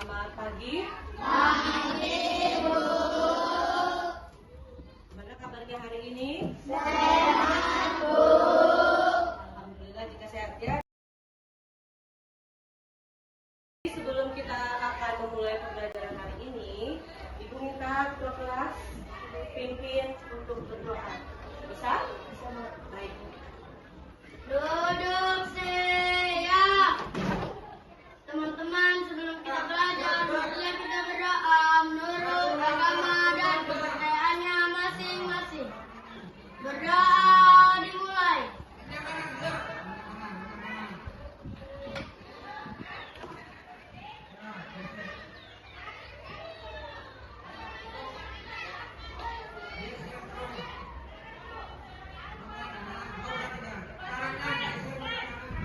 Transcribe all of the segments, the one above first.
Selamat pagi. Pagi, Bu. Gimana kabarnya hari ini? Sehat, Bu. Alhamdulillah jika sehat ya. Sebelum kita akan memulai pembelajaran hari ini, Ibu minta ketua kelas pimpin untuk berdoa. Bisa? Baik. Duduk siap. Teman-teman, sebelum kita belajar, marilah kita berdoa menurut agama dan kepercayaannya masing-masing. Berdoa dimulai.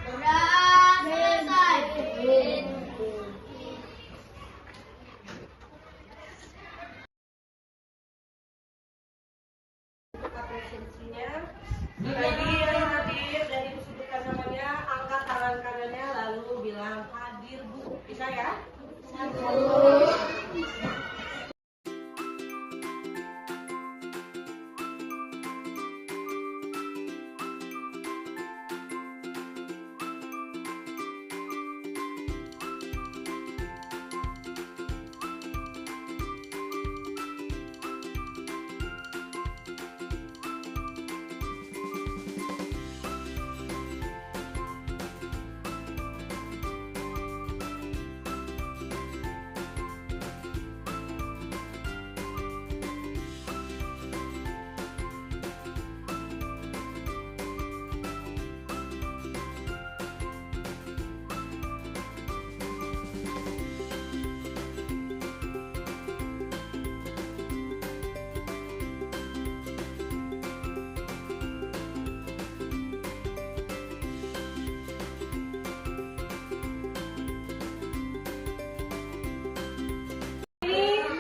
Berdoa selesai. Untuk apresiasinya, bagi yang hadir dan Ibu sebutkan namanya, angkat tangan kanannya lalu bilang hadir Bu. Bisa ya?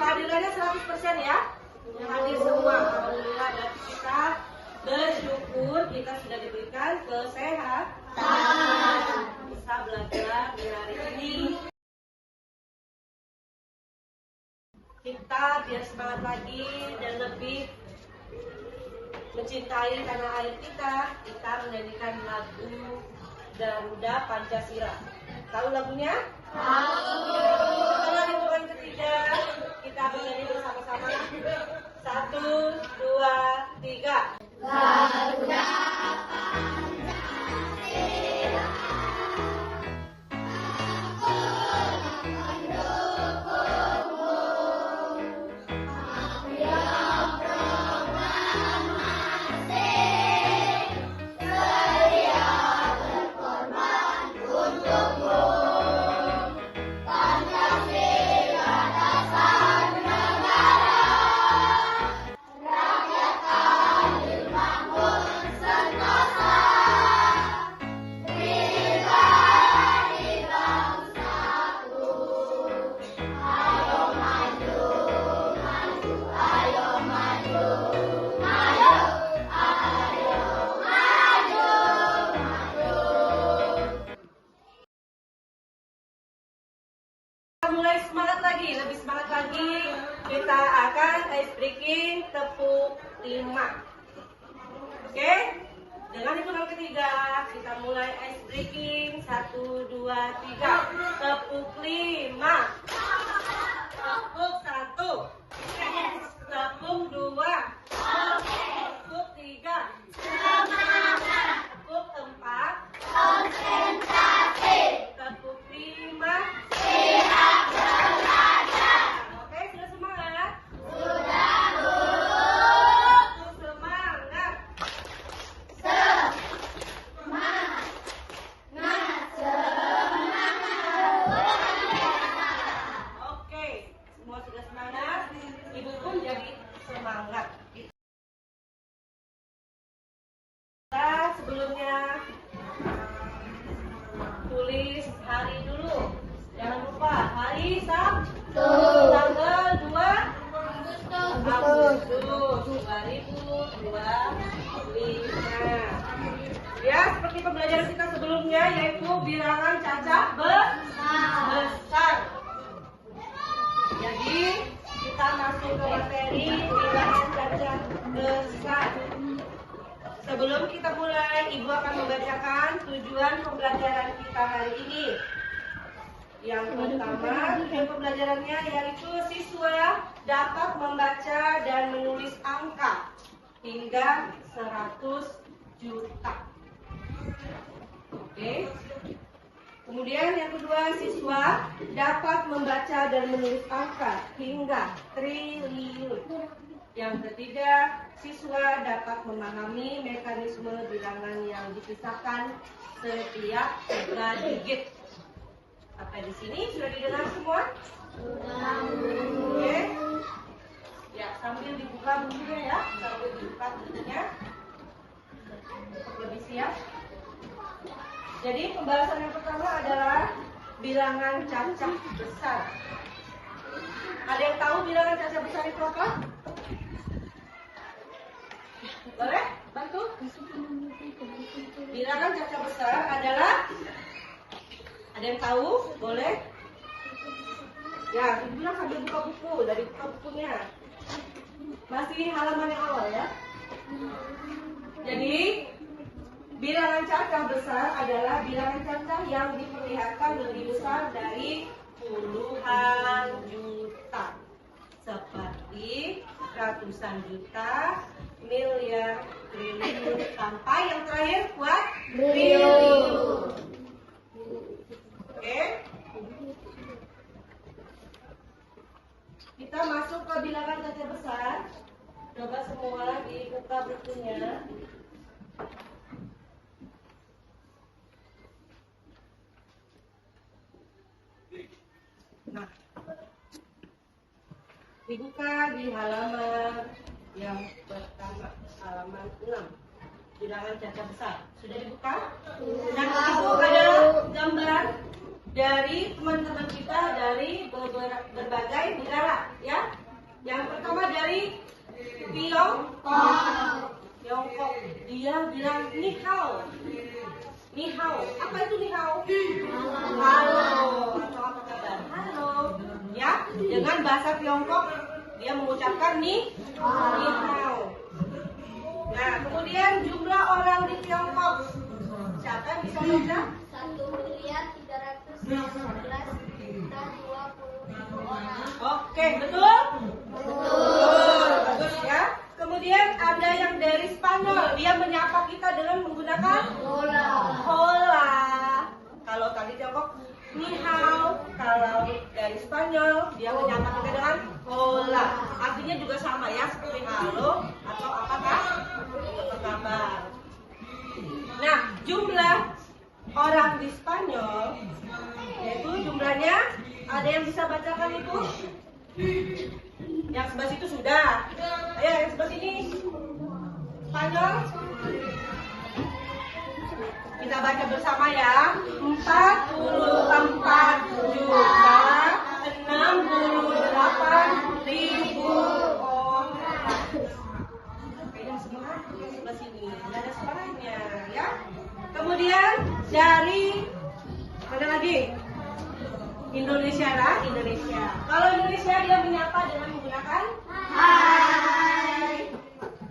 Kehadirannya 100% ya. Yang hadir semua. Alhamdulillah berarti kita bersyukur kita sudah diberikan kesehatan. Bisa belajar di hari ini. Kita biar semangat lagi dan lebih mencintai tanah air kita menyanyikan lagu Garuda Pancasila. Tahu lagunya? Setelah hitungan ketiga, kita bernyanyi bersama-sama. 1, 2, 3. Garuda mulai semangat lagi, lebih semangat lagi. Kita akan ice breaking tepuk 5. Oke? Dengan hitungan ketiga, kita mulai ice breaking. 1, 2, 3. Tepuk 5. Tepuk 1. Tepuk 2. Tepuk 3. Tepuk 4. Tepuk 5. Oke, sudah semangat? sudah, Bu. Semangat. Oke, semua sudah semangat. Ibu pun jadi semangat. Kita sebelumnya tulis hari dulu. Jangan lupa hari Sabtu tanggal 2 Agustus 2025. Ya, seperti pembelajaran kita sebelumnya yaitu bilangan cacat besar. Jadi kita masuk ke materi bilangan cacat besar. Sebelum kita mulai, Ibu akan membacakan tujuan pembelajaran kita hari ini. Yang pertama, tujuan pembelajarannya yaitu siswa dapat membaca dan menulis angka hingga 100 juta. Oke. Kemudian yang kedua, siswa dapat membaca dan menulis angka hingga triliun. Yang ketiga, siswa dapat memahami mekanisme bilangan yang dipisahkan setiap 3 digit. Sampai di sini sudah didengar semua? Sudah. Oke. Ya, sambil dibuka bukunya ya, sambil dibuka bukunya. Lebih siap. Jadi pembahasan yang pertama adalah bilangan cacat besar. Ada yang tahu bilangan cacat besar itu apa? Boleh? Bantu? Bilangan cacat besar adalah, ada yang tahu? Boleh? Ya, Ibu bilang sambil buka buku, dari buka bukunya. Masih halaman yang awal ya. Jadi bilangan cacat besar adalah bilangan cacat yang diperlihatkan lebih besar dari puluhan juta, seperti ratusan juta, miliar, triliun, sampai yang terakhir kuat triliun. Oke. Kita masuk ke bilangan cacat besar. Coba semua dibuka bukunya. Nah, dibuka di halaman yang pertama, halaman 6. Bilangan cacat besar. Sudah dibuka? Nah, itu adalah gambar dari teman-teman kita dari berbagai negara, ya. Yang pertama dari Tiongkok. Dia bilang ni hao. Ni hao. Apa itu ni hao? Halo. Atau apa kabar? Halo. Ya, dengan bahasa Tiongkok dia mengucapkan ni hao. Nah, kemudian jumlah orang di Tiongkok. Siapa yang bisa baca? 1.311.020.000 orang. Oke, betul? Betul. Bagus ya. Kemudian ada yang dari Spanyol. Dia menyapa kita dengan menggunakan Hola. hola. Kalau tadi Tiongkok ni hao. Kalau dari Spanyol dia menyapa kita dengan hola. Artinya juga sama ya, seperti halo atau apakah? Apa kabar? Nah, jumlah orang di Spanyol yaitu jumlahnya, ada yang bisa bacakan itu? Yang sebelah situ sudah. Ayo yang sebelah sini. Spanyol. Kita baca bersama ya. 44.068.000 orang. Yang sebelah sini. Ada suaranya ya. Kemudian dari mana lagi? Indonesia lah, Indonesia. Kalau Indonesia dia menyapa dengan menggunakan hai.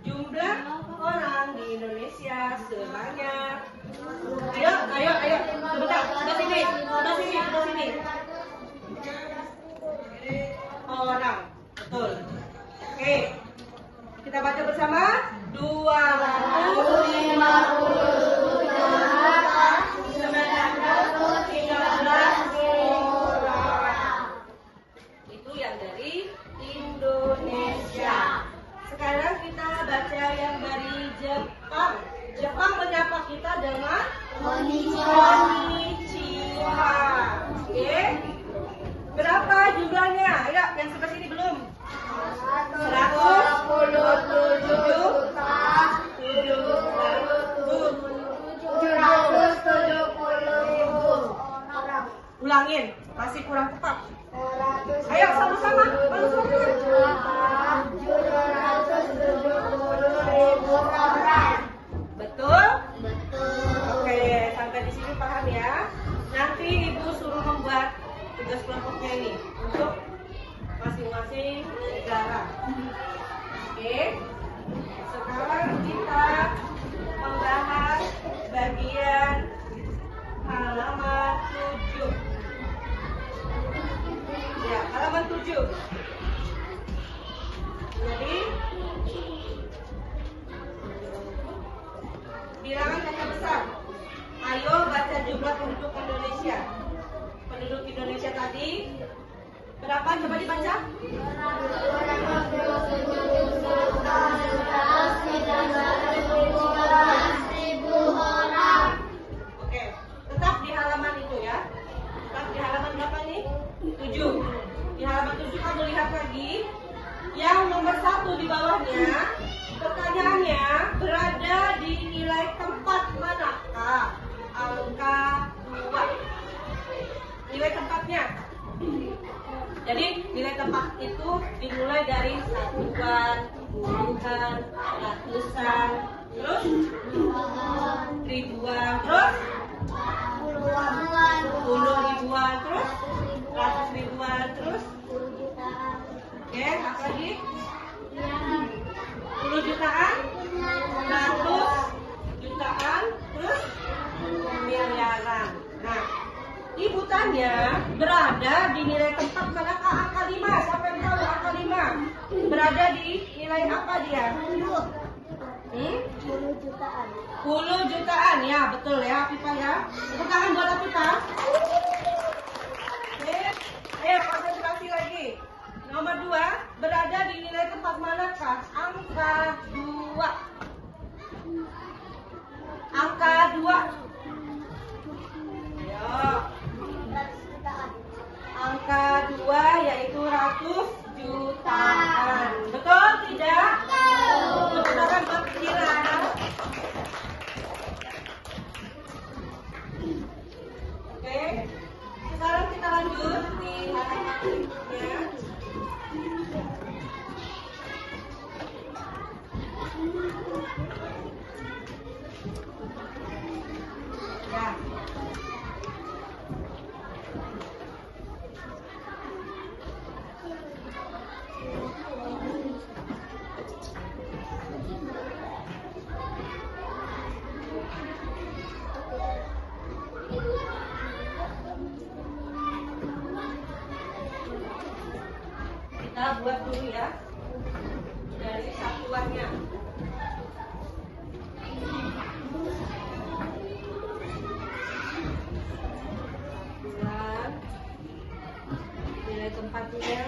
Jumlah orang di Indonesia sebanyak. Ayo. Sebentar, sebelah sini. Orang. Betul. Oke. Kita baca bersama. 250.913 itu yang dari Indonesia. Sekarang kita baca yang dari Jepang. Jepang menyapa kita dengan konnichiwa. Oke. Berapa jumlahnya? Ayo, yang sebelah sini belum. 170.000. Ulangin, masih kurang tepat. Ayo sama-sama. 770.000 orang. Betul? Betul. Oke, sampai di sini paham ya. Nanti Ibu suruh membuat tugas kelompoknya ini untuk masing-masing negara. Oke, sekarang kita membahas bagian halaman 7. Ya, halaman 7. Jadi bilangan kata besar. Ayo baca jumlah penduduk Indonesia. Penduduk Indonesia tadi berapa? Coba dibaca. Oke, tetap di halaman itu ya. Tetap di halaman berapa nih? 7. Di halaman 7 kamu lihat lagi. Yang nomor 1 di bawahnya, pertanyaannya berada di nilai tempat manakah? Angka 2. Nilai tempatnya. Jadi nilai tempat itu dimulai dari satuan, puluhan, ratusan, terus ribuan, terus puluh ribuan, terus ratus ribuan, terus oke, apa lagi? 10 jutaan, 100 jutaan, terus miliaran. Nah, ibutannya berada di nilai tempat manakah? Angka 5. Siapa yang tahu angka 5? Berada di nilai apa dia? 10 jutaan. 10 jutaan, ya betul ya Pipa ya. Tepuk tangan buat Pipa. Oke, ayo konsentrasi lagi. Nomor 2 berada di nilai tempat manakah? Angka 2. Angka 2. Ayo. Angka 2 yaitu ratus jutaan. Betul tidak? Tepuk tangan buat pikiran. Oke, sekarang kita lanjut di halaman berikutnya. Ya. Kita buat dulu ya dari satuannya. Bulan, nilai tempatnya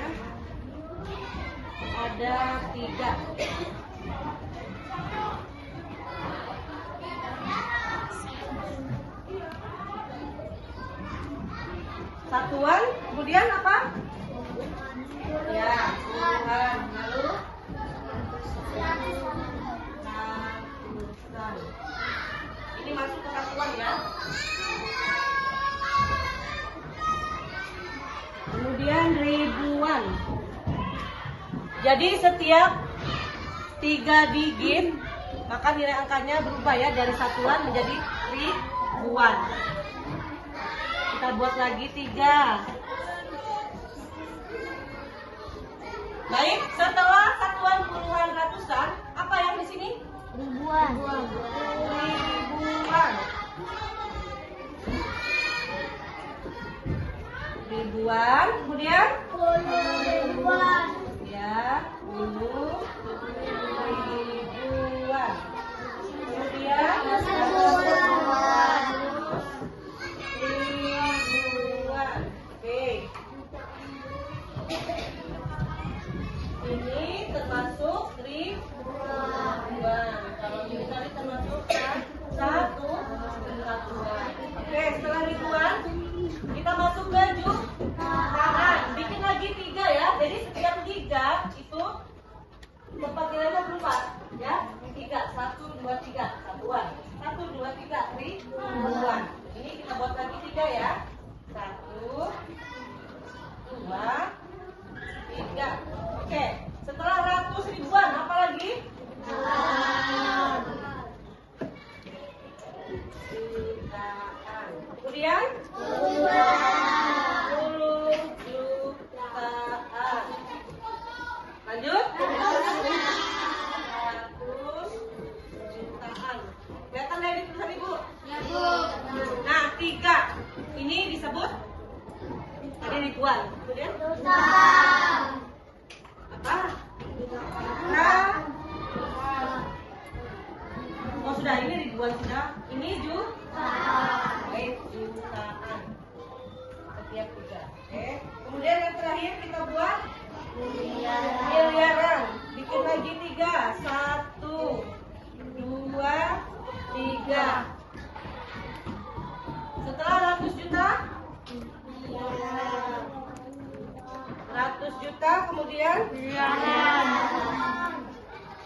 ada 3. Satuan, kemudian apa? Ya, puluhan, lalu ratusan. Ini masuk ke satuan ya. Kemudian ribuan. Jadi setiap 3 digit maka nilai angkanya berubah ya, dari satuan menjadi ribuan. Kita buat lagi 3. Baik, setelah satuan, puluhan, ratusan, apa yang di sini? Ribuan. Ribuan. Ribuan, kemudian? 10 ribuan. Ya, 10 ribuan. Kemudian? 100 ribuan. Ribuan. Oke. Ini termasuk ribuan. Kalau ini tadi termasuk satu satuan. Oke, setelah ribuan kita masuk ke jutaan. Bikin lagi 3 ya. Jadi setiap 3 itu tempat nilainya berubah ya. 3, 1, 2, 3 satuan. 1, 2, 3 ribuan. Ini kita buat lagi 3 ya. 1, 2, 3. Oke, setelah ratus ribuan apa lagi? Jutaan. Kemudian 10 jutaan. tiga. Ini disebut tadi ribuan. Kemudian apa? Oh sudah, ini ribuan sudah. Ini baik, jutaan. Setiap tiga. Oke. Kemudian yang terakhir kita buat miliaran. Bikin lagi tiga. 1, 2, 3. Setelah 100 juta, 100 juta, kemudian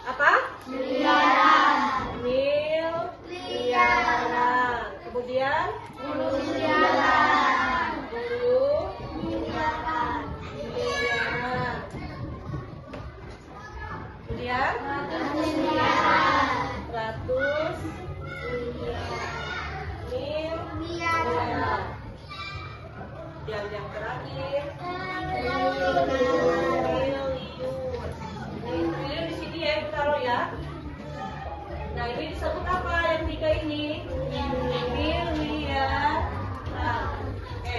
apa? Miliaran. Kemudian 10 miliaran. Kemudian 100 miliaran. Yang terakhir triliun. Ini triliun di sini ya, Ibu taruh ya. Nah ini disebut apa yang tiga ini? Miliaran. Oke.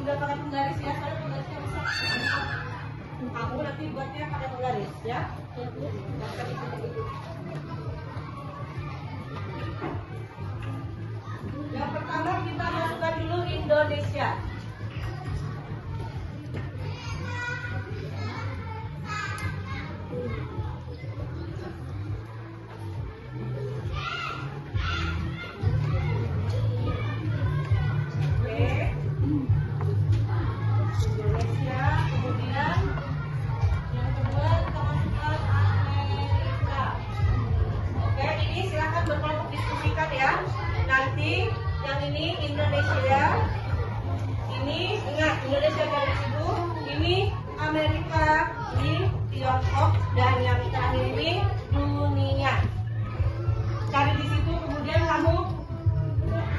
Udah pakai penggaris ya, kalau penggarisnya rusak. Aku nanti buatnya pakai penggaris ya. Yang pertama kita masukkan dulu Indonesia. Nanti yang ini Indonesia, ini ingat Indonesia dari situ, ini Amerika, ini Tiongkok, dan yang terakhir ini dunia. Cari di situ, kemudian kamu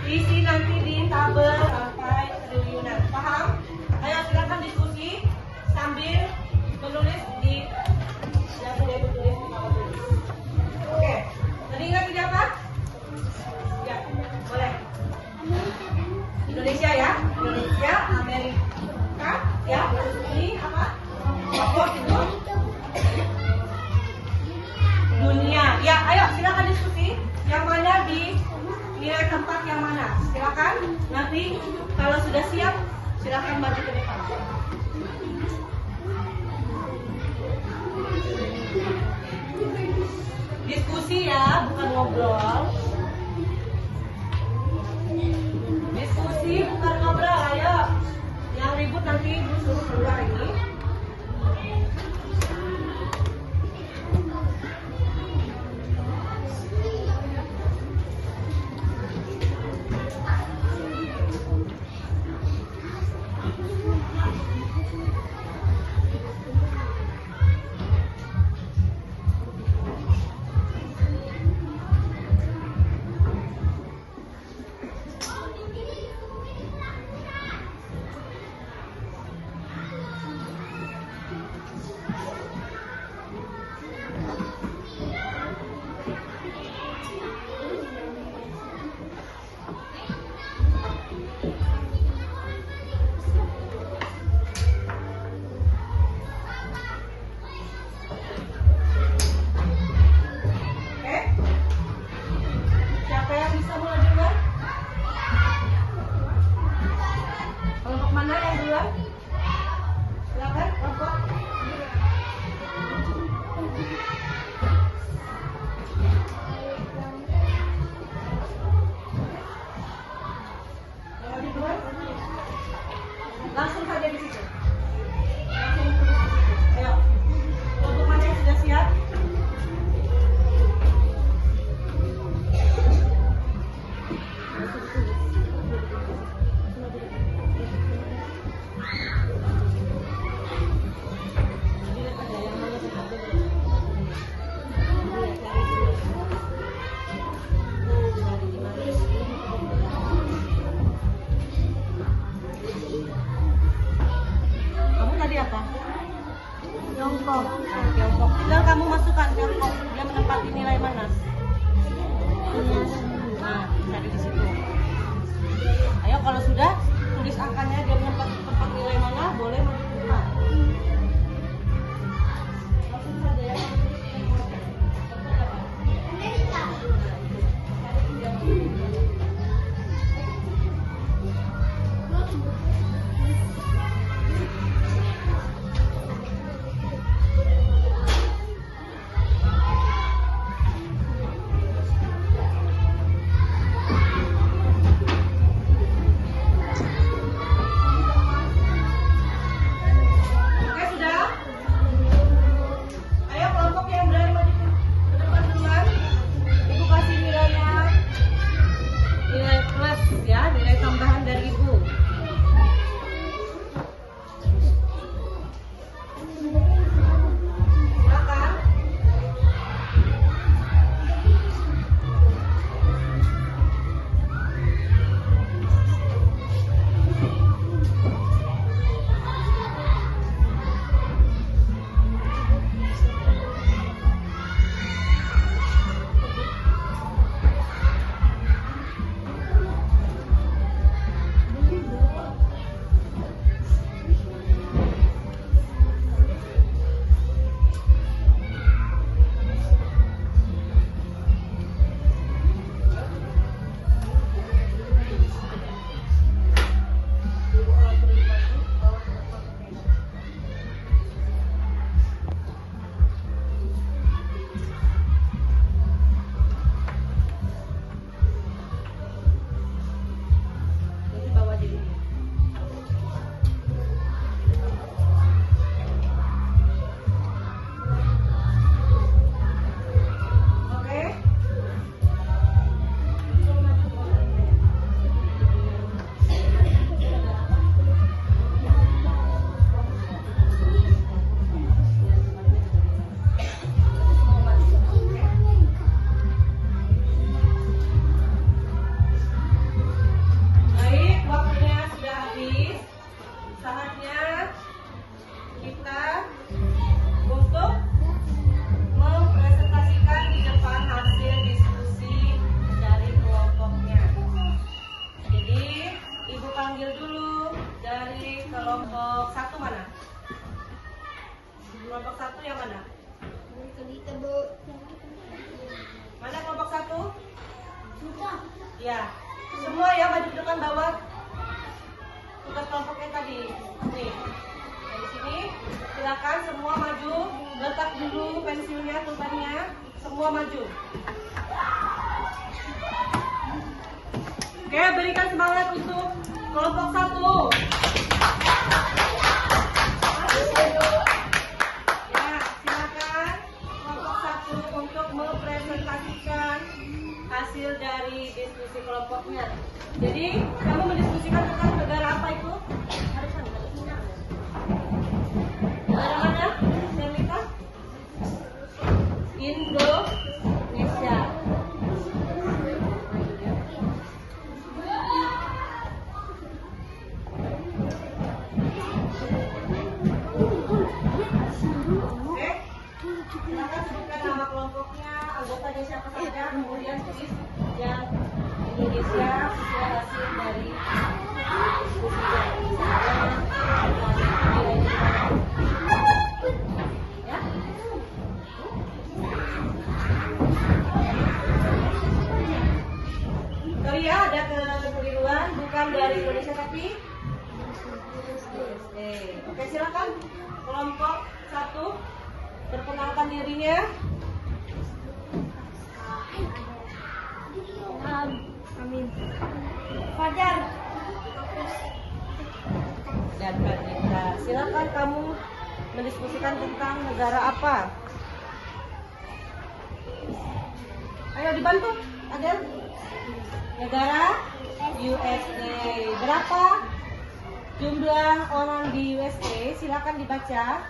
isi nanti di tabel sampai triliunan. Paham? Ayo silakan diskusi sambil menulis di yang sudah ditulis di bawah tulis. Oke, tadi ingat tidak apa? Ya, boleh. Indonesia ya, Indonesia, Amerika, ya. Ini apa? Tiongkok itu dunia. Ya, ayo silakan diskusi. Yang mana di nilai tempat yang mana? Silakan. Nanti kalau sudah siap, silakan maju ke depan. Diskusi ya, bukan ngobrol. Diskusi bukan ngobrol, ayo. Yang ribut nanti Ibu suruh keluar ini. Kelompok 1 mana? Kelompok 1 yang mana? Mana kelompok 1? Ya, semua ya maju ke depan bawa tugas kelompoknya tadi. Nih, dari sini silakan semua maju, letak dulu pensilnya, pulpennya, semua maju. Oke, berikan semangat untuk kelompok 1. Ya, silakan kelompok 1 untuk mempresentasikan hasil dari diskusi kelompoknya. Jadi, kamu mendiskusikan tentang negara apa itu? Negara mana? Selika? Indonesia. Oke, silakan sebutkan nama kelompoknya, anggotanya siapa saja, kemudian tulis yang Indonesia sesuai hasil dari ya. Sorry ya, ada kekeliruan, bukan dari Indonesia tapi oke, silakan kelompok 1 perkenalkan dirinya. Amin. Fajar. Dan Pradita, silakan kamu mendiskusikan tentang negara apa? Ayo dibantu, Adel. Negara USA. Berapa jumlah orang di USA? Silakan dibaca.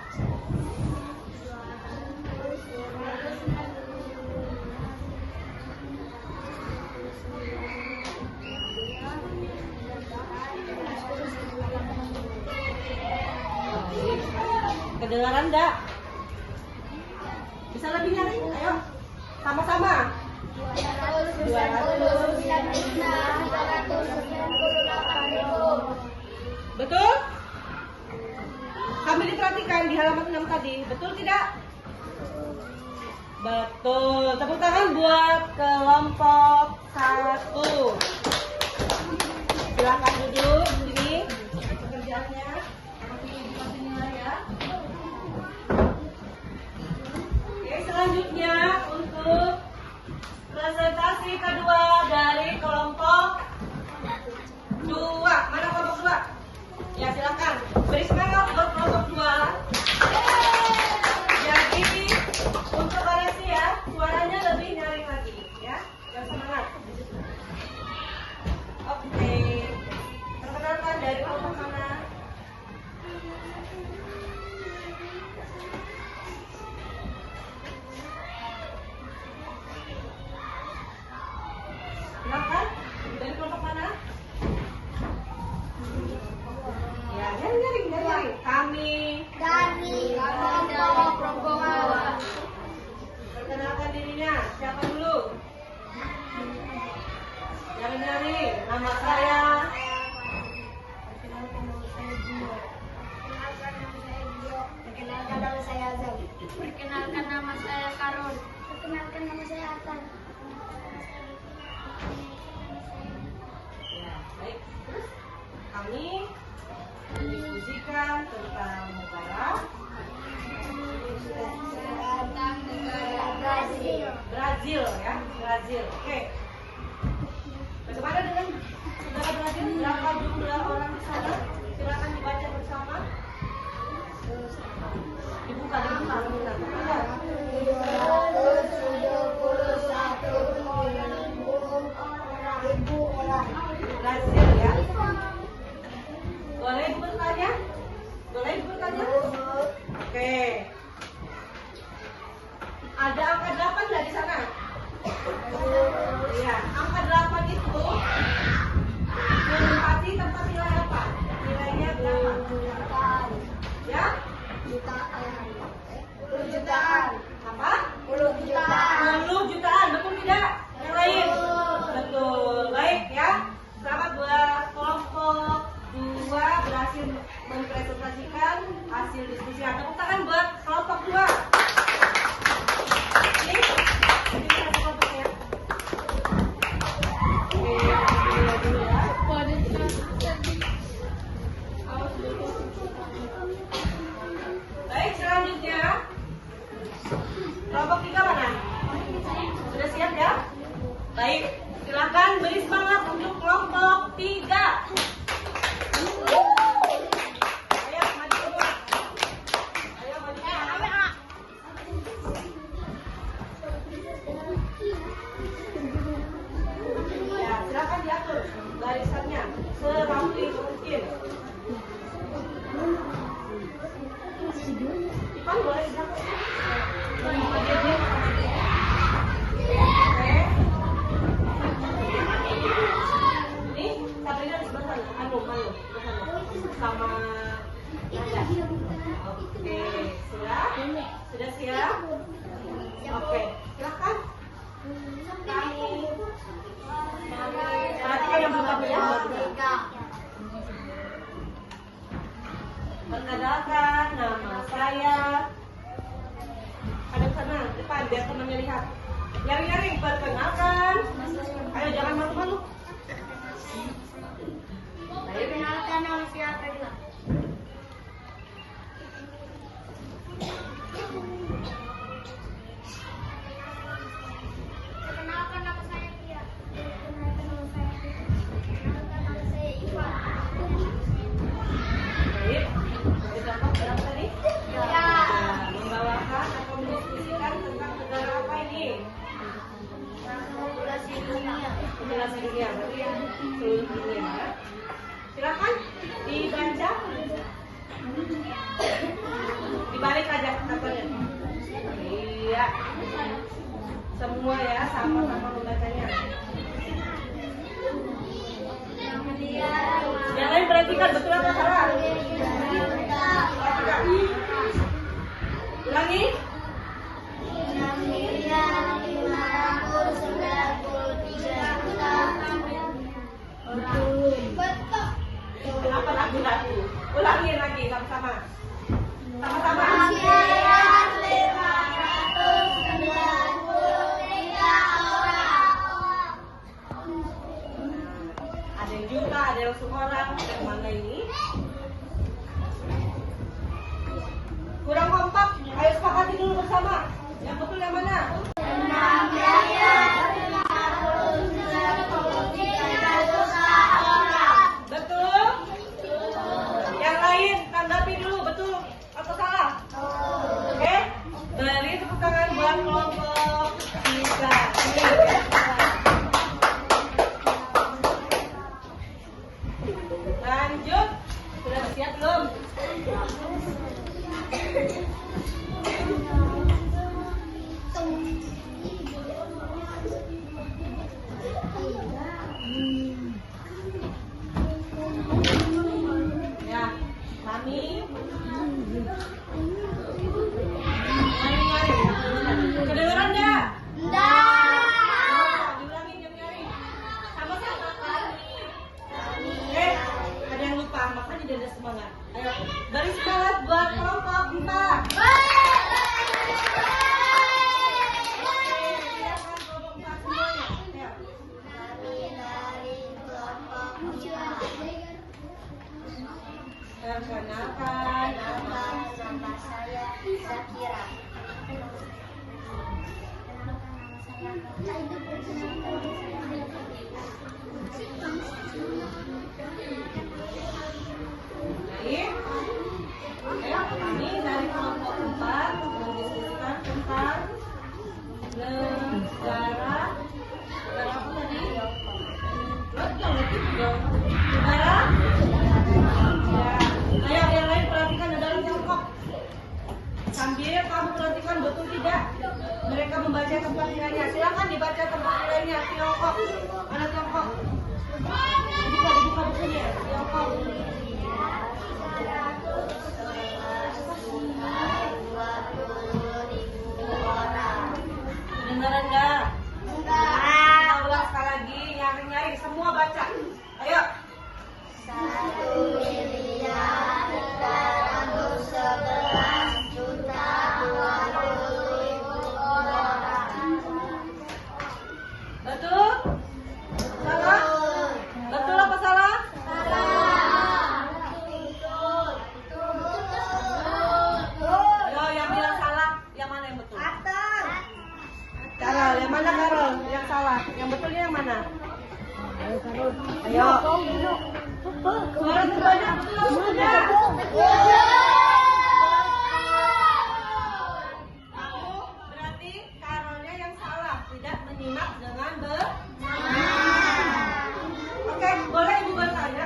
Kedengaran enggak? Bisa lebih nyaring? Ayo, sama-sama. 299.398. Betul? Kami diperhatikan di halaman 6 tadi. Betul tidak? Betul. Tepuk tangan buat kelompok 1. Silakan duduk di sini. Pekerjaannya masih nilai ya. Oke, selanjutnya untuk presentasi kedua dari kelompok 2. Mana kelompok 2? Ya, silakan. Beri semangat buat kelompok 2. Jadi, untuk koreksi ya, suaranya lebih nyaring lagi ya. Yang semangat. Oke. Perkenalkan dari kelompok mana? Silakan. Dari kelompok mana? Ya, nyaring. Kami kelompok bawah. perkenalkan dirinya. Siapa dulu? Nyari. Nama saya. Perkenalkan nama saya Azam. Perkenalkan nama saya Karol. Perkenalkan nama saya Atan. Ya, baik. Terus kami mendiskusikan tentang negara Brazil ya, Brazil. Oke. Bagaimana dengan negara Brazil? Berapa jumlah orang di sana? Silakan dibaca bersama. Dibuka. Brazil ya. Boleh bertanya? Oke. Ada angka 8 nggak di sana? Iya, angka 8 itu menempati tempat nilai apa? Nilainya berapa? Ya? 10 jutaan. Apa? 10 jutaan. 10 jutaan, betul tidak? Yang lain? Betul. Baik ya. Selamat buat kelompok 2 berhasil serapi mungkin. Ipan boleh ini Sabrina di sebelah sana. Anu, sama oke, siap? Sudah siap? Oke, silakan. Perhatikan yang belum ya. Perkenalkan, nama saya. Ada sana, depan biar temannya lihat. Nyaring-nyaring, perkenalkan. Ayo jangan malu-malu. Perkenalkan nama saya Fadila. Perkenalkan nama saya Tia. Perkenalkan nama saya Tia. Perkenalkan nama saya Ivan. Baik, kita berapa tadi? Ya. Membawakan atau mendiskusikan tentang negara apa ini? Populasi dunia. Populasi dunia, berarti yang seluruh dunia. Silakan dibaca. Dibalik aja katanya. Iya. Semua ya sama-sama membacanya. Yang lain perhatikan betul atau salah? Perhatikan. Ulangi. 6.593.000 Apa lagu-lagu? Ulangi lagi sama-sama. Sama-sama. Ada yang juta, ada yang seorang. Yang mana ini? Kurang kompak. Ayo sepakati dulu bersama. Yang betul yang mana? Betul? Yang lain tanggapi dulu, betul atau salah? Oke? Beri tepuk tangan buat kelompok 3. Lanjut. Sudah siap belum? Ya, Mami. Kedengeran nggak? Diulangin yang nyari. Sama-sama Mami. Ada yang lupa, makanya dia ada semangat. Ayo, beri semangat buat kelompok 4. Perkenalkan Nama saya Zakira. Baik. Kami dari kelompok 4 mendiskusikan tentang negara apa tadi? Negara. Ya. Ayo yang lain perhatikan negara Tiongkok. Sambil kamu perhatikan betul tidak mereka membaca tempat tinggalnya. Silakan dibaca tempat tinggalnya Tiongkok. Mana Tiongkok? Dibuka bukunya. Tiongkok. Dengaran enggak? Kita ulang sekali lagi, nyari-nyari semua baca. Ayo. 1.311.020.000 orang. Betul? Salah? Betul apa salah? Yo, yang bilang salah, yang mana yang betul? Carol, yang mana Carol? Yang salah. Yang betulnya yang mana? Ayo. Suara terbanyak betul sudah. Berarti Carolnya yang salah, tidak menyimak dengan benar. Oke, boleh Ibu bertanya,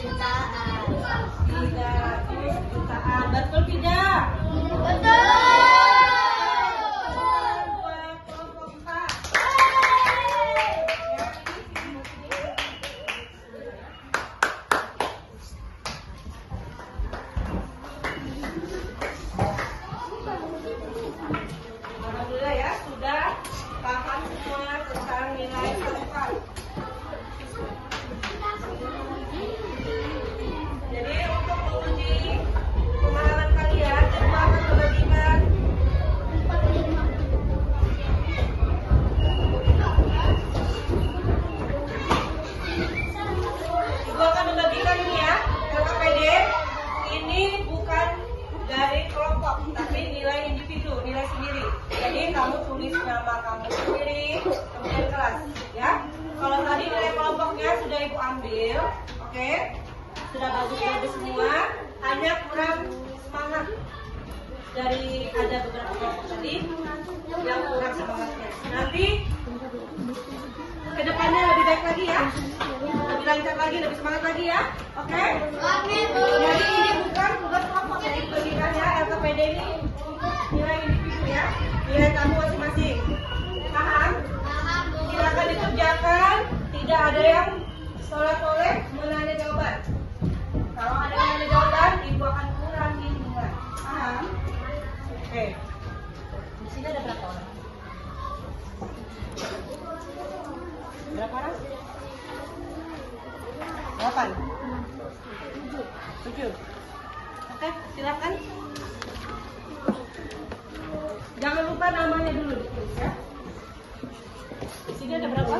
jutaan. 300 jutaan. Betul tidak? Betul. Dua kelompok A. Alhamdulillah ya, sudah paham semua tentang nilai tempat. Jadi untuk menguji pemahaman kalian, coba akan membagikan Ibu akan membagikan ini ya, KKPD. Ini bukan dari kelompok, tapi nilai individu, nilai sendiri. Jadi kamu tulis nama kamu sendiri, kemudian kelas, ya. Kalau tadi nilai kelompoknya sudah Ibu ambil, oke? Sudah bagus-bagus semua, hanya kurang semangat. Dari ada beberapa kelompok tadi yang kurang semangatnya. Nanti kedepannya lebih baik lagi ya, lebih lancar lagi, lebih semangat lagi ya, oke? Jadi ini bukan tugas kelompok ya, Ibu bagikan ya, LKPD ini nilai individu ya, nilai kamu masing-masing. Paham? Silakan dikerjakan, tidak ada yang soleh-soleh menanya jawaban. Kalau ada yang menanya jawaban, Ibu akan kurangi nilai. Paham? Oke. Di sini ada berapa orang? Berapa orang? 8. 7. Oke, silakan. Jangan lupa namanya dulu ditulis ya. Di sini ada berapa?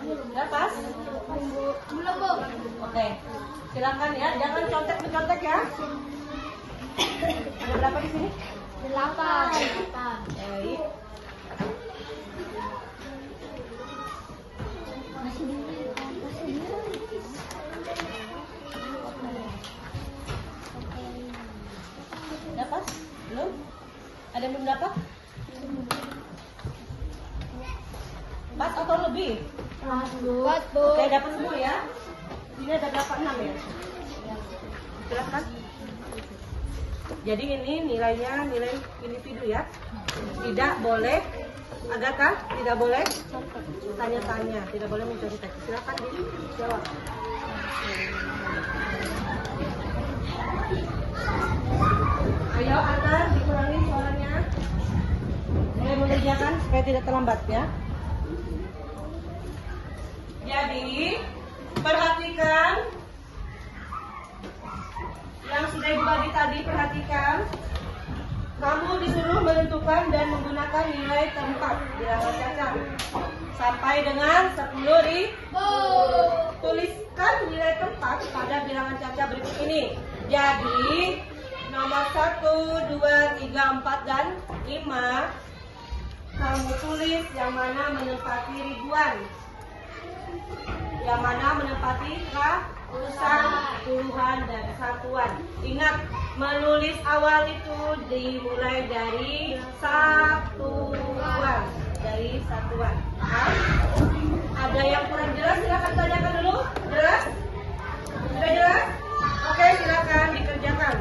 Udah pas? Belum, Bu. Oke. Silakan ya, jangan contek-contek ya. Ada berapa di sini? 8. Baik. Udah pas? Belum? Ada yang belum dapat? Pas atau lebih? Buat, Bu. Oke, dapat semua ya. Ini ada berapa? 6 ya? Silakan. Jadi ini nilainya nilai individu ya. Tidak boleh, Agatha, tidak boleh tanya-tanya, tidak boleh mencari teks. Silakan dijawab. Ayo Atta, dikurangi suaranya. Mulai mengerjakan supaya tidak terlambat ya. Jadi perhatikan yang sudah Ibu bagi tadi, perhatikan. Kamu disuruh menentukan dan menggunakan nilai tempat bilangan cacat sampai dengan 10.000. Tuliskan nilai tempat pada bilangan cacat berikut ini. Jadi nomor 1, 2, 3, 4, dan 5 kamu tulis yang mana menempati ribuan, yang mana menempati ratusan, puluhan, dan satuan. Ingat, menulis awal itu dimulai dari satuan. Ada yang kurang jelas, silakan tanyakan dulu. Jelas? Sudah jelas? Oke, silakan dikerjakan.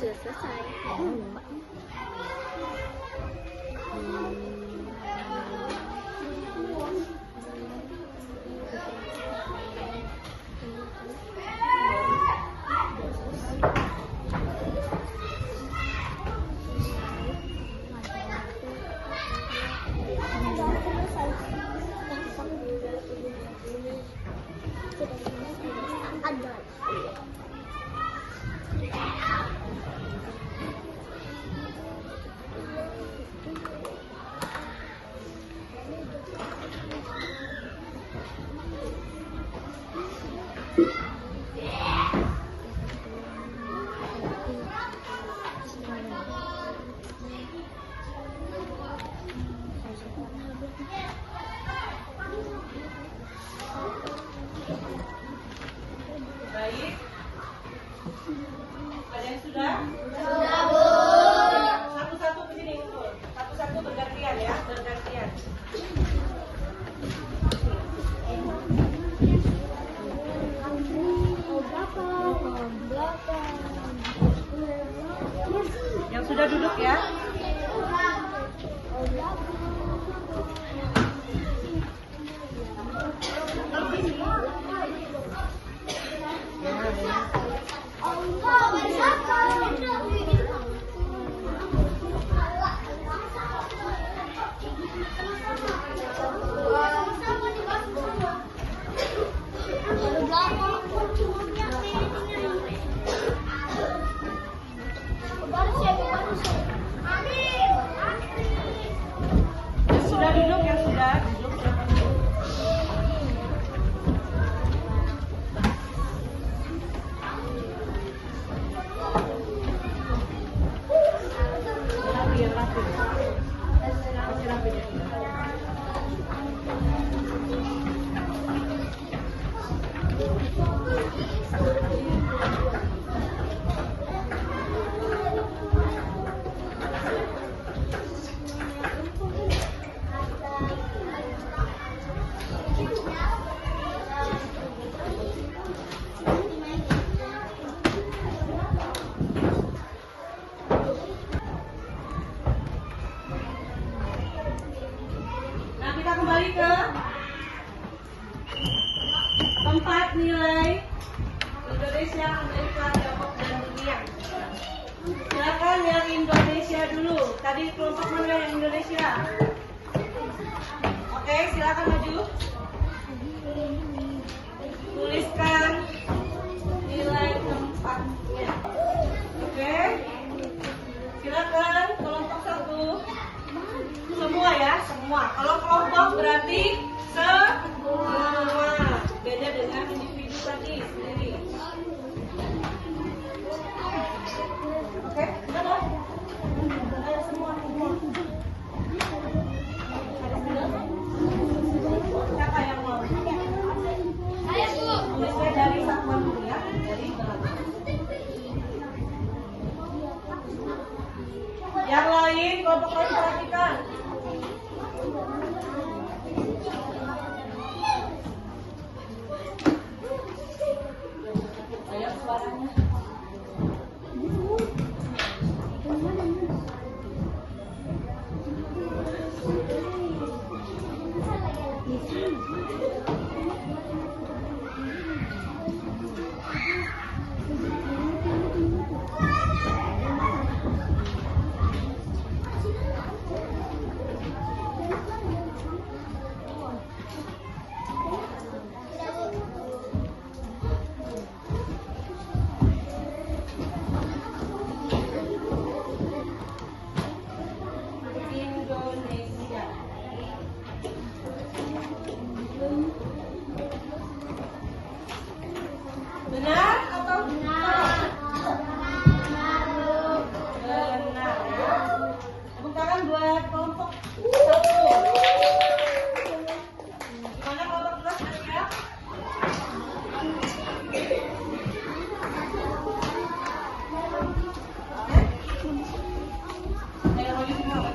Sudah selesai. biar rapi. Masih rapi ya. Nah, kita kembali ke tempat nilai Indonesia, Amerika, Tiongkok, dan dunia. Silakan yang Indonesia dulu. Tadi kelompok mana yang Indonesia? Oke, silakan maju. Tuliskan nilai tempatnya. Oke, silakan kelompok 1. Semua ya, semua. Kalau kelompok berarti semua. Beda dengan individu tadi sendiri. Oke, sudah. Ayo semua. Siapa yang mau? Saya, Bu. Tulisnya dari satuan dulu ya. Dari belakang. Yang lain, kelompok lain perhatikan. Ayo suaranya. Indonesia. Benar atau benar? Benar ya. Tepuk tangan buat kelompok 1. Gimana kelompok 2 siap? Ayo maju semua.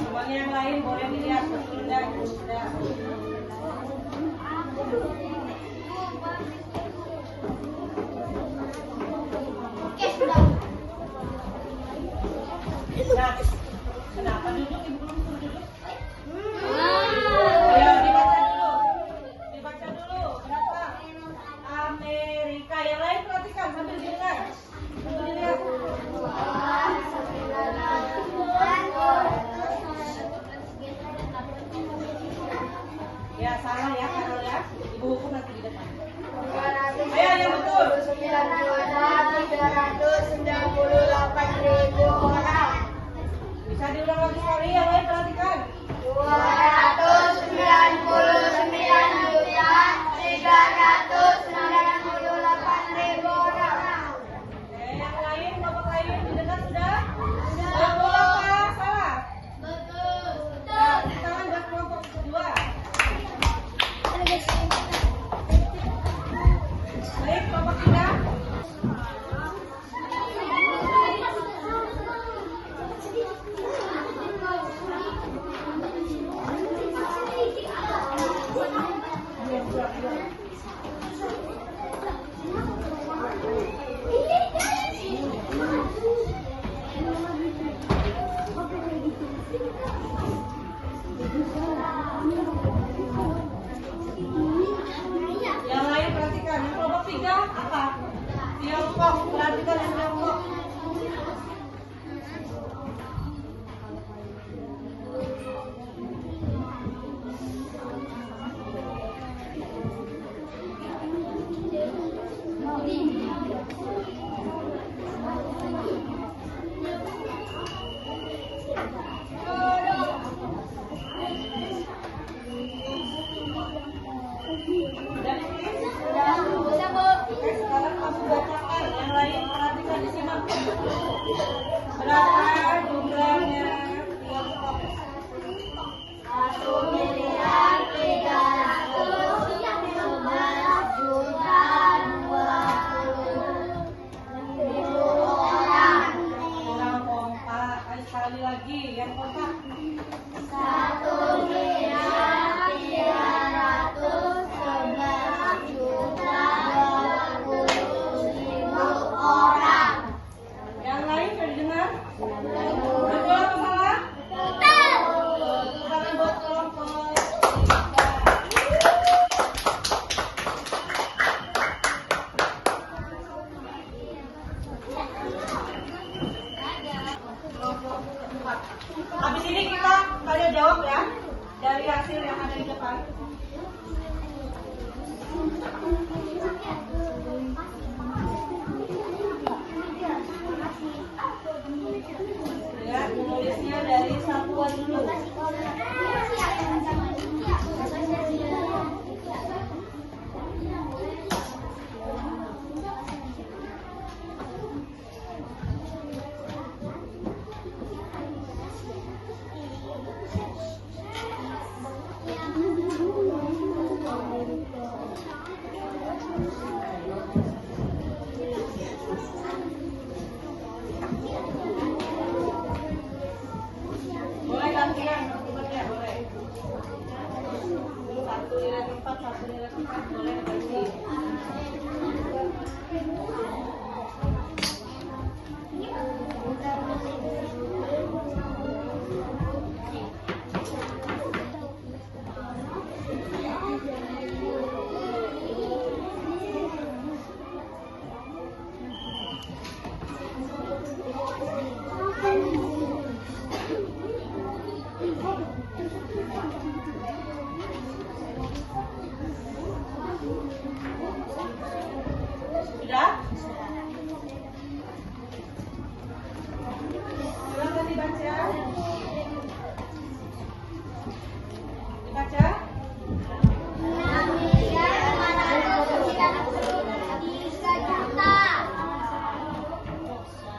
Semuanya yang lain boleh dilihat betul dan sudah. Oke, sudah. Nah, kenapa duduk ibu belum suruh duduk? Ayo dibaca dulu. Dibaca dulu. Berapa? Amerika. Yang lain perhatikan sambil dengar. Sambil dilihat. Ya salah ya Karol ya. Ibu hukum nanti di depan. Ayo yang betul. 2.398.000 orang. Bisa diulang lagi sekali. Yang lain perhatikan. 299.398.000 orang. Oke, yang lain kelompok lain didengar sudah? Betul apa? Salah. Betul. Nah, tangan buat kelompok kedua. Baik, kelompok 3. Yang lain perhatikan. Yang kelompok 3 apa? Tiongkok. Perhatikan yang Tiongkok. dari hasil yang ada di depan? Ya, menulisnya dari satuan dulu. Boleh gantian, ya boleh. Satu nilai tempat, satu nilai tempat, boleh ganti. Sudah? Silakan dibaca. Dibaca.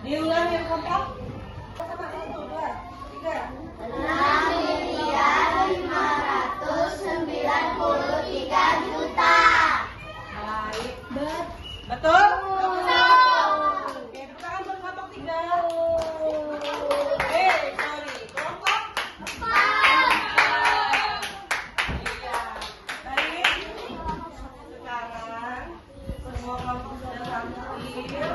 Diulang yang kompak. Sama 1, 2, 3. Baik. Betul? Oke, tepuk tangan buat kelompok 3. Sorry. Kelompok 4. Iya. Baik. Sekarang semua kelompok sudah tampil.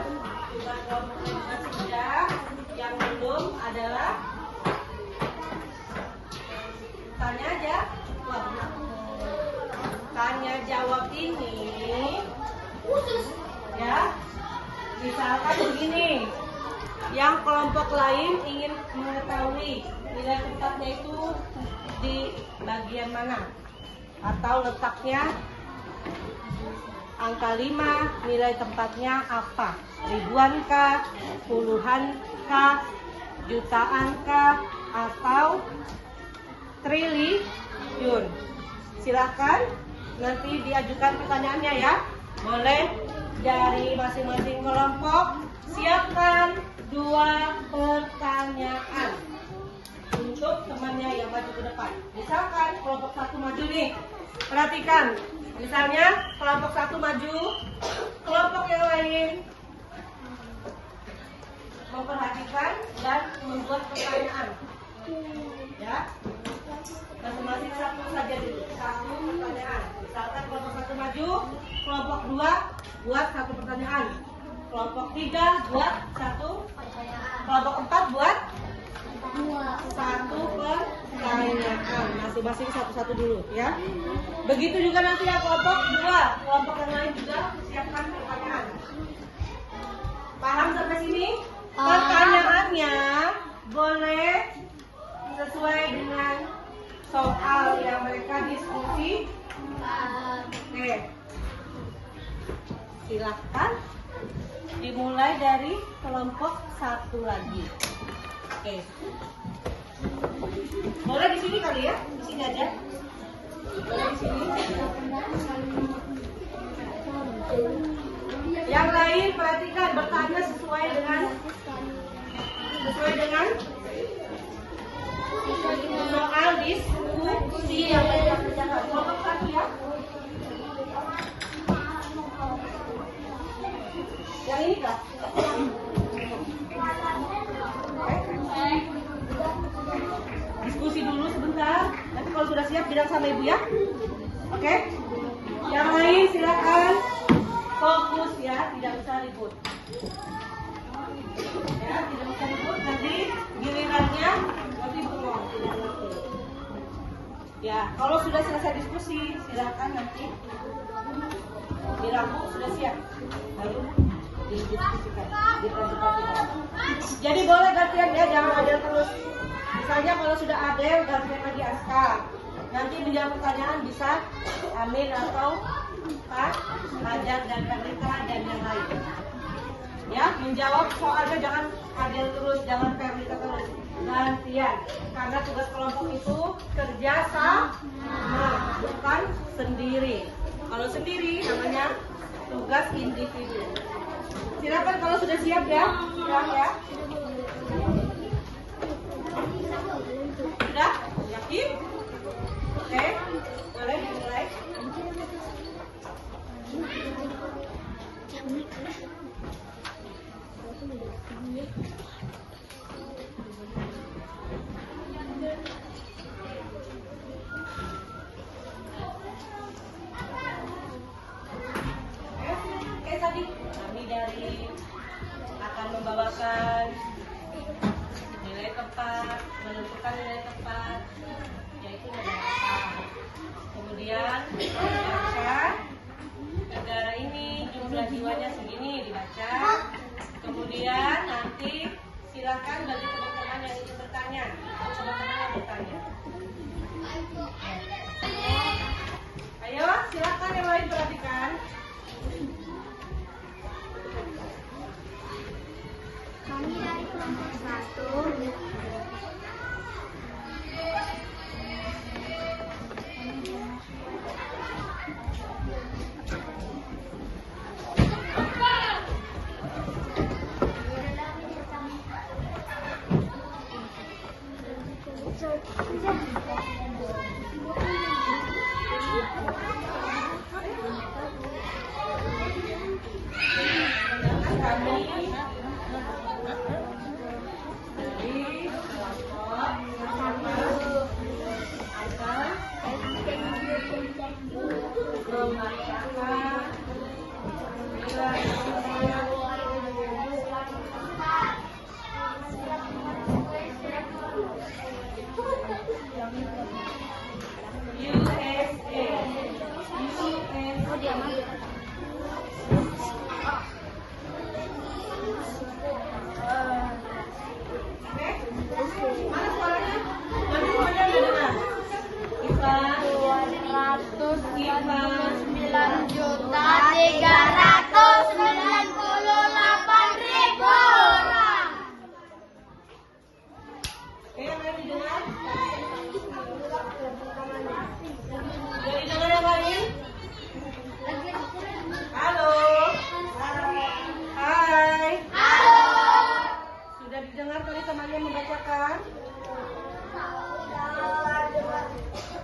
Juga kelompok yang sudah. Yang belum adalah tanya aja. Tanya jawab ini ya, misalkan begini, yang kelompok lain ingin mengetahui nilai tempatnya itu di bagian mana atau letaknya angka 5, nilai tempatnya apa, ribuan kah, puluhan kah, jutaan kah, atau triliun. Silakan nanti diajukan pertanyaannya ya. Boleh dari masing-masing kelompok siapkan 2 pertanyaan untuk temannya yang maju ke depan. Misalkan kelompok 1 maju nih, perhatikan. Misalnya kelompok 1 maju, kelompok yang lain memperhatikan dan membuat pertanyaan. Ya, masing-masing satu saja dulu, 1 pertanyaan. Misalkan kelompok 1 maju, kelompok 2 buat 1 pertanyaan, kelompok 3 buat 1 pertanyaan, kelompok 4 buat 1 pertanyaan. Masing-masing satu-satu dulu ya. Begitu juga nanti yang kelompok 2, kelompok yang lain juga siapkan pertanyaan. Paham sampai sini? Pertanyaannya boleh sesuai dengan soal yang mereka diskusi. Oke, silahkan dimulai dari kelompok 1 lagi. Oke, boleh di sini kali ya, di sini aja. Boleh di sini. Yang lain perhatikan, bertanya sesuai dengan soal diskusi yang mereka kerjakan. Kelompok 1 ya. Yang ini kah? Diskusi dulu sebentar. Nanti kalau sudah siap bilang sama ibu ya. Oke? Yang lain silakan fokus ya, tidak usah ribut. Ya, tidak usah ribut. Nanti gilirannya nanti bengong, tidak ngerti. Ya, kalau sudah selesai diskusi silakan nanti bilang Bu sudah siap. Baru didiskusikan, dipresentasikan. Jadi boleh gantian ya, jangan ada terus. Misalnya kalau sudah Adel gantian lagi Aska, Nanti menjawab pertanyaan bisa Amin atau Pak Hajar dan Pernita dan yang lain. Ya, menjawab soalnya jangan Hajar terus, jangan Pernita terus. Gantian. Karena tugas kelompok itu kerja sama, bukan sendiri. Kalau sendiri namanya tugas individu. Silakan kalau sudah siap ya. Siap ya. Sudah? Yakin? Oke, boleh dimulai. Tadi kami dari akan membawakan nilai tepat, menentukan nilai tepat, yaitu negara. Kemudian dibaca negara ini jumlah jiwanya segini dibaca. Kemudian nanti silakan bagi teman-teman yang ingin bertanya, teman-teman yang bertanya. Ayo silakan yang lain perhatikan. Kami dari kelompok 1.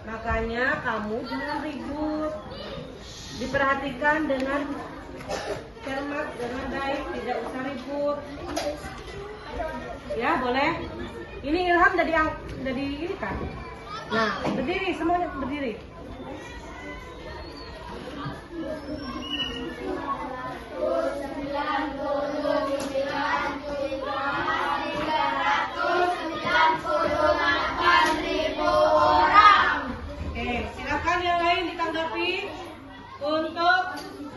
Makanya kamu jangan ribut. Diperhatikan dengan cermat, dengan baik, tidak usah ribut. Ya, boleh. Ini Ilham dari ini kan. Nah, berdiri, semuanya berdiri. Silakan yang lain ditanggapi untuk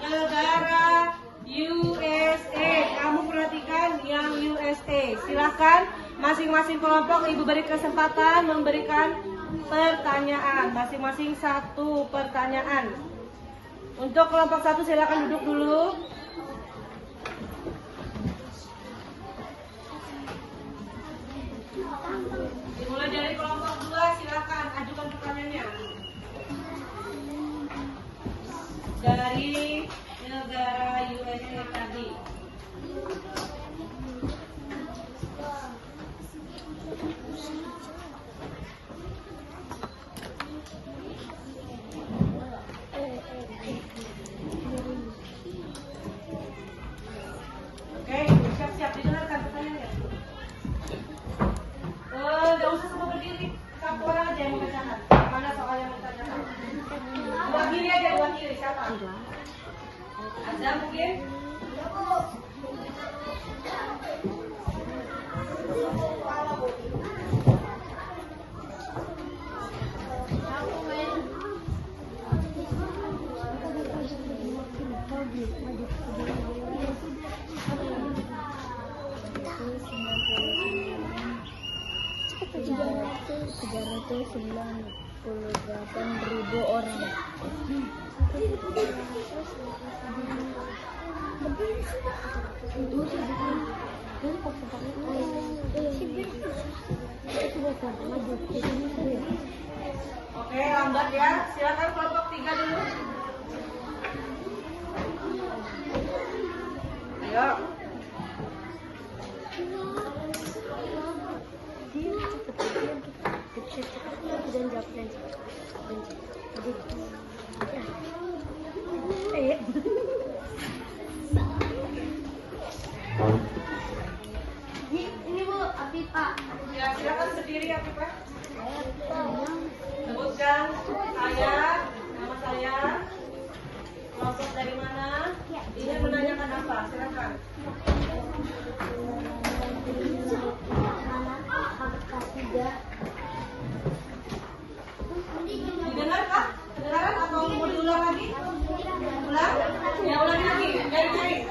negara USA. Kamu perhatikan yang USA. Silakan masing-masing kelompok ibu beri kesempatan memberikan pertanyaan. Masing-masing satu pertanyaan. Untuk kelompok 1 silakan duduk dulu. Dimulai dari kelompok 2, silakan ajukan pertanyaannya. Dari negara USA tadi. Oke, siap-siap didengarkan pertanyaannya. Gak usah semua berdiri, satu orang aja yang membacakan. Mana soal yang ditanyakan? Dua kiri aja, dua kiri. Siapa? Ada mungkin? Sejarah itu 990 8.000 orang. Oke, lambat ya. Silakan kelompok 3 dulu. Ayo. Ini Bu, Afifa. Ya, silakan berdiri ya, Pak. Sebutkan nama saya, kelompok dari mana, ingin menanyakan apa, silakan. Didengar Kak? Kedengaran atau mau diulang lagi? Ulang? Ya, ulangi lagi, dari.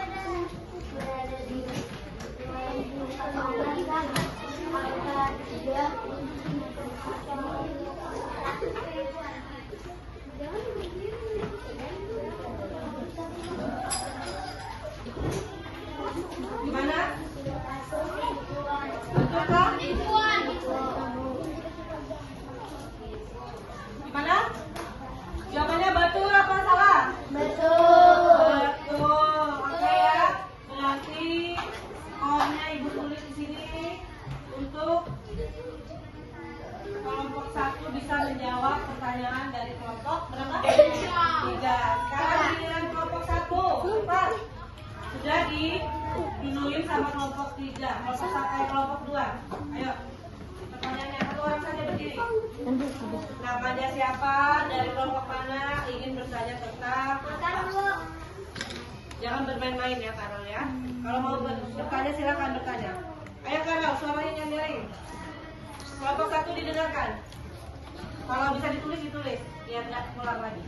Gimana? Betul Kak? Gimana? Jawabannya betul apa salah? Betul. Oke ya. Berarti skornya Ibu tulis di sini untuk kelompok 1 bisa menjawab pertanyaan dari kelompok berapa? 3. Sekarang giliran kelompok 1. Cepat. Sudah diduluin sama kelompok 3. Kelompok 2. Ayo. Pertanyaannya satu orang saja berdiri. Namanya siapa? Dari kelompok mana? Ingin bertanya tentang apa? Jangan bermain-main ya Karol ya. Kalau mau bertanya silakan bertanya. Ayo Karol, suaranya nyanyiin. Kelompok 1 didengarkan. Kalau bisa ditulis. Biar nggak pulang lagi.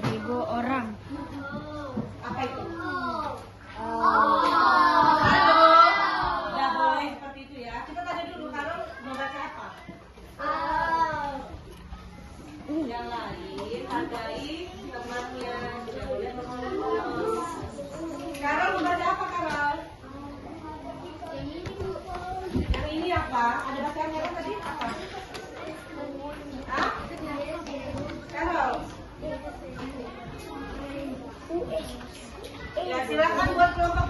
Ribu orang. Apa itu? Tidak boleh seperti itu ya. Kita tanya dulu Karol mau baca apa? Yang lain hargai temannya. Tidak boleh ngomong. Karol mau baca apa Karol? Yang ini apa? Ada bacaan merah tadi apa? Hah? Karol. Ya silakan buat kelompok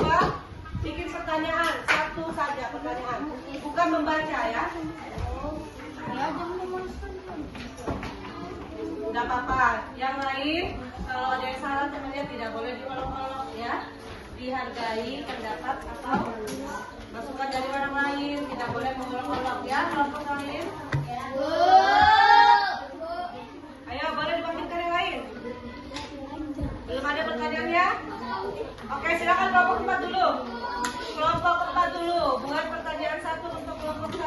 2 bikin pertanyaan, satu saja pertanyaan, bukan membaca ya. Tidak apa-apa. Yang lain kalau ada yang salah temannya tidak boleh diolok-olok ya. Dihargai pendapat atau masukan dari orang lain, tidak boleh mengolok-olok ya kelompok lain. Ayo boleh dibangkitkan yang lain. Belum ada pertanyaan ya? Oke, silakan kelompok 4 dulu. Kelompok 4 dulu, buat pertanyaan 1 untuk kelompok 1.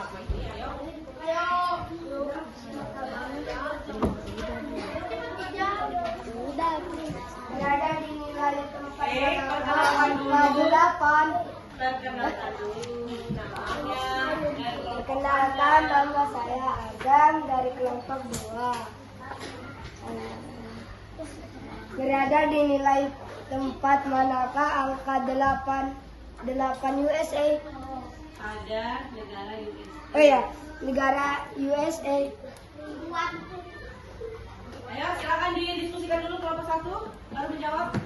apa ini? Ayo. Berada di nilai tempat perkenalkan dulu. Ke-8. Perkenalkan dulu namanya. Perkenalkan, nama saya Adam dari kelompok 2. Berada di nilai tempat manakah angka 8 USA? Ada negara US. Oh ya, negara USA. Ayo silakan didiskusikan dulu kelompok 1 baru menjawab.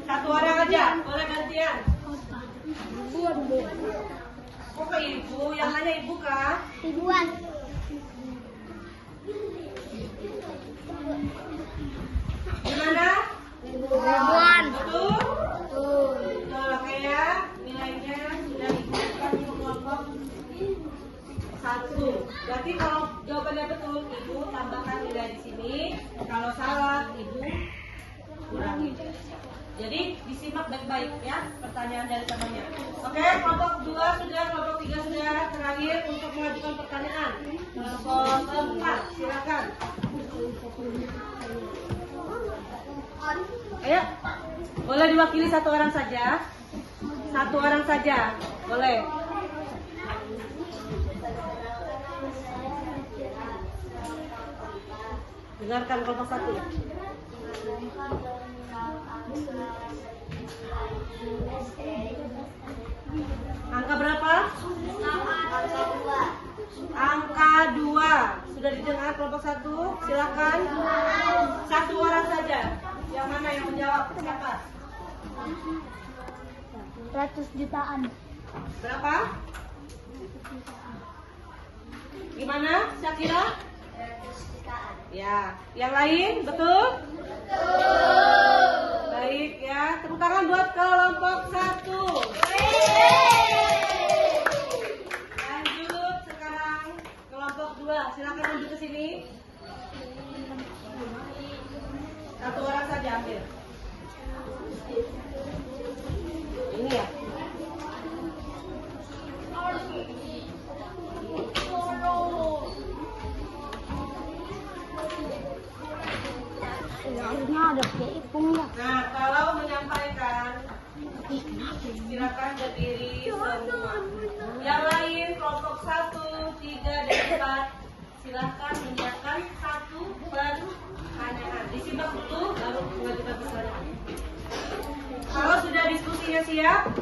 Satu orang aja, boleh gantian. Kok ke ibu? Yang nanya ibu kah? Ribuan. Gimana? Ribuan. Betul? Tuh. Betul, oke ya. Nilainya sudah diberikan untuk kelompok 1. Berarti kalau jawabannya betul, ibu tambahkan nilai di sini. Kalau salah, ibu kurangi. Jadi disimak baik-baik ya pertanyaan dari temannya. Oke, kelompok 2 sudah, kelompok 3 sudah. Terakhir untuk mengajukan pertanyaan. Kelompok 4, silakan. Ayo, boleh diwakili satu orang saja. Satu orang saja, boleh. Dengarkan kelompok 1. Angka berapa? Angka 2. Sudah didengar kelompok 1? Silakan. Satu orang saja. Yang mana yang menjawab? Siapa? 100 jutaan. Berapa? Gimana, Syakira? Ya, yang lain betul? Baik ya, tepuk tangan buat kelompok 1. Lanjut sekarang kelompok 2. Silakan lanjut ke sini. Satu orang saja ambil. Ini ya. Harusnya ada keipung nggak? Nah, kalau menyampaikan, silakan berdiri semua. Yang lain kelompok 1, 3, dan 4, silakan menyiapkan satu pertanyaan. Disimak dulu, baru mengajukan pertanyaan. Kalau sudah diskusinya siap,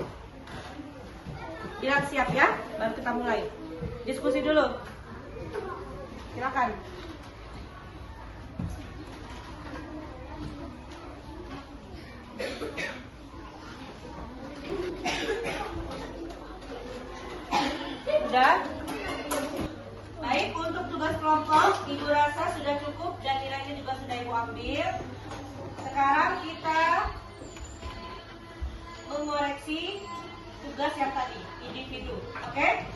bilang siap ya, baru kita mulai. Diskusi dulu. Silakan. Sudah? Baik, untuk tugas kelompok, Ibu rasa sudah cukup dan nilainya juga sudah Ibu ambil. Sekarang kita mengoreksi tugas yang tadi, individu. Oke?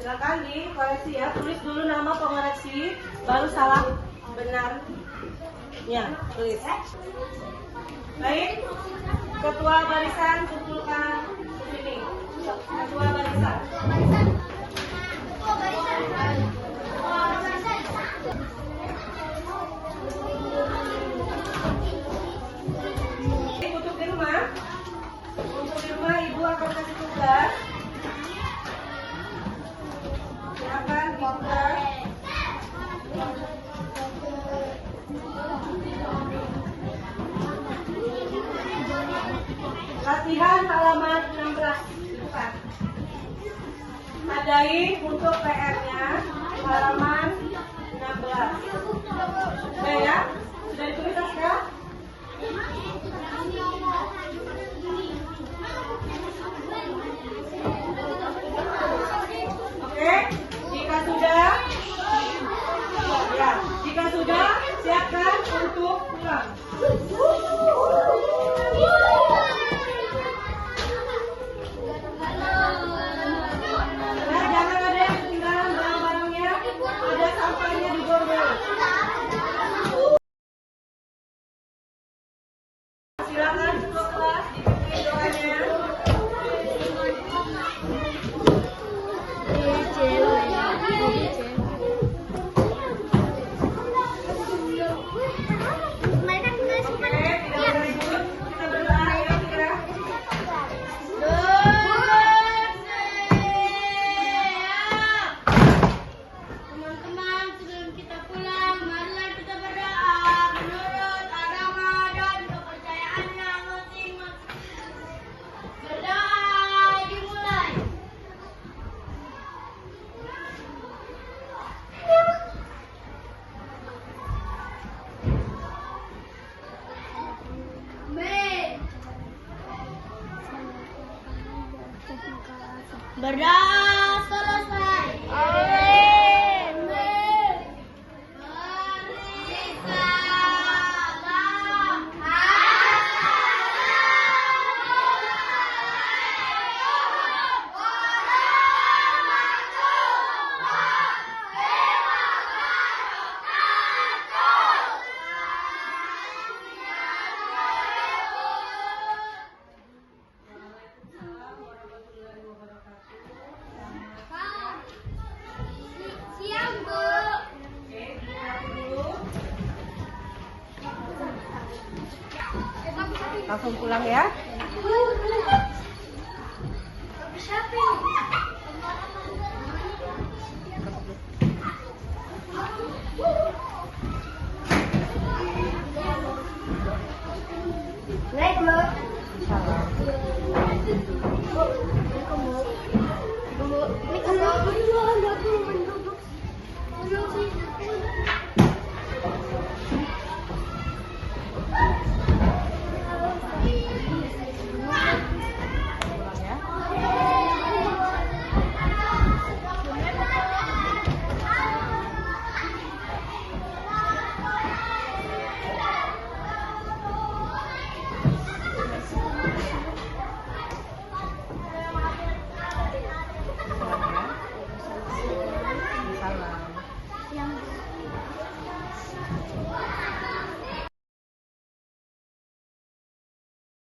Silakan dikoreksi ya, tulis dulu nama pengoreksi, baru salah benarnya tulis. Baik, ketua barisan kumpulkan ke sini. Ketua barisan. Untuk di rumah Ibu akan kasih tugas. Silakan dibuka. Latihan halaman 16 dibuka. Tandai untuk PR-nya halaman 16. Oke ya. untuk pulang. Nah, jangan ada yang ketinggalan barang-barangnya. Ada sampahnya di borgol. Silakan ketua kelas dipimpin doanya. Teman-teman, sebelum kita pulang, marilah kita berdoa menurut agama dan kepercayaannya masing-masing. Berdoa dimulai. Berdoa selesai. Amin. Siang, Bu. Oke, dilihat dulu. Langsung pulang ya. Naik, Bu. Salam. Ini kamu.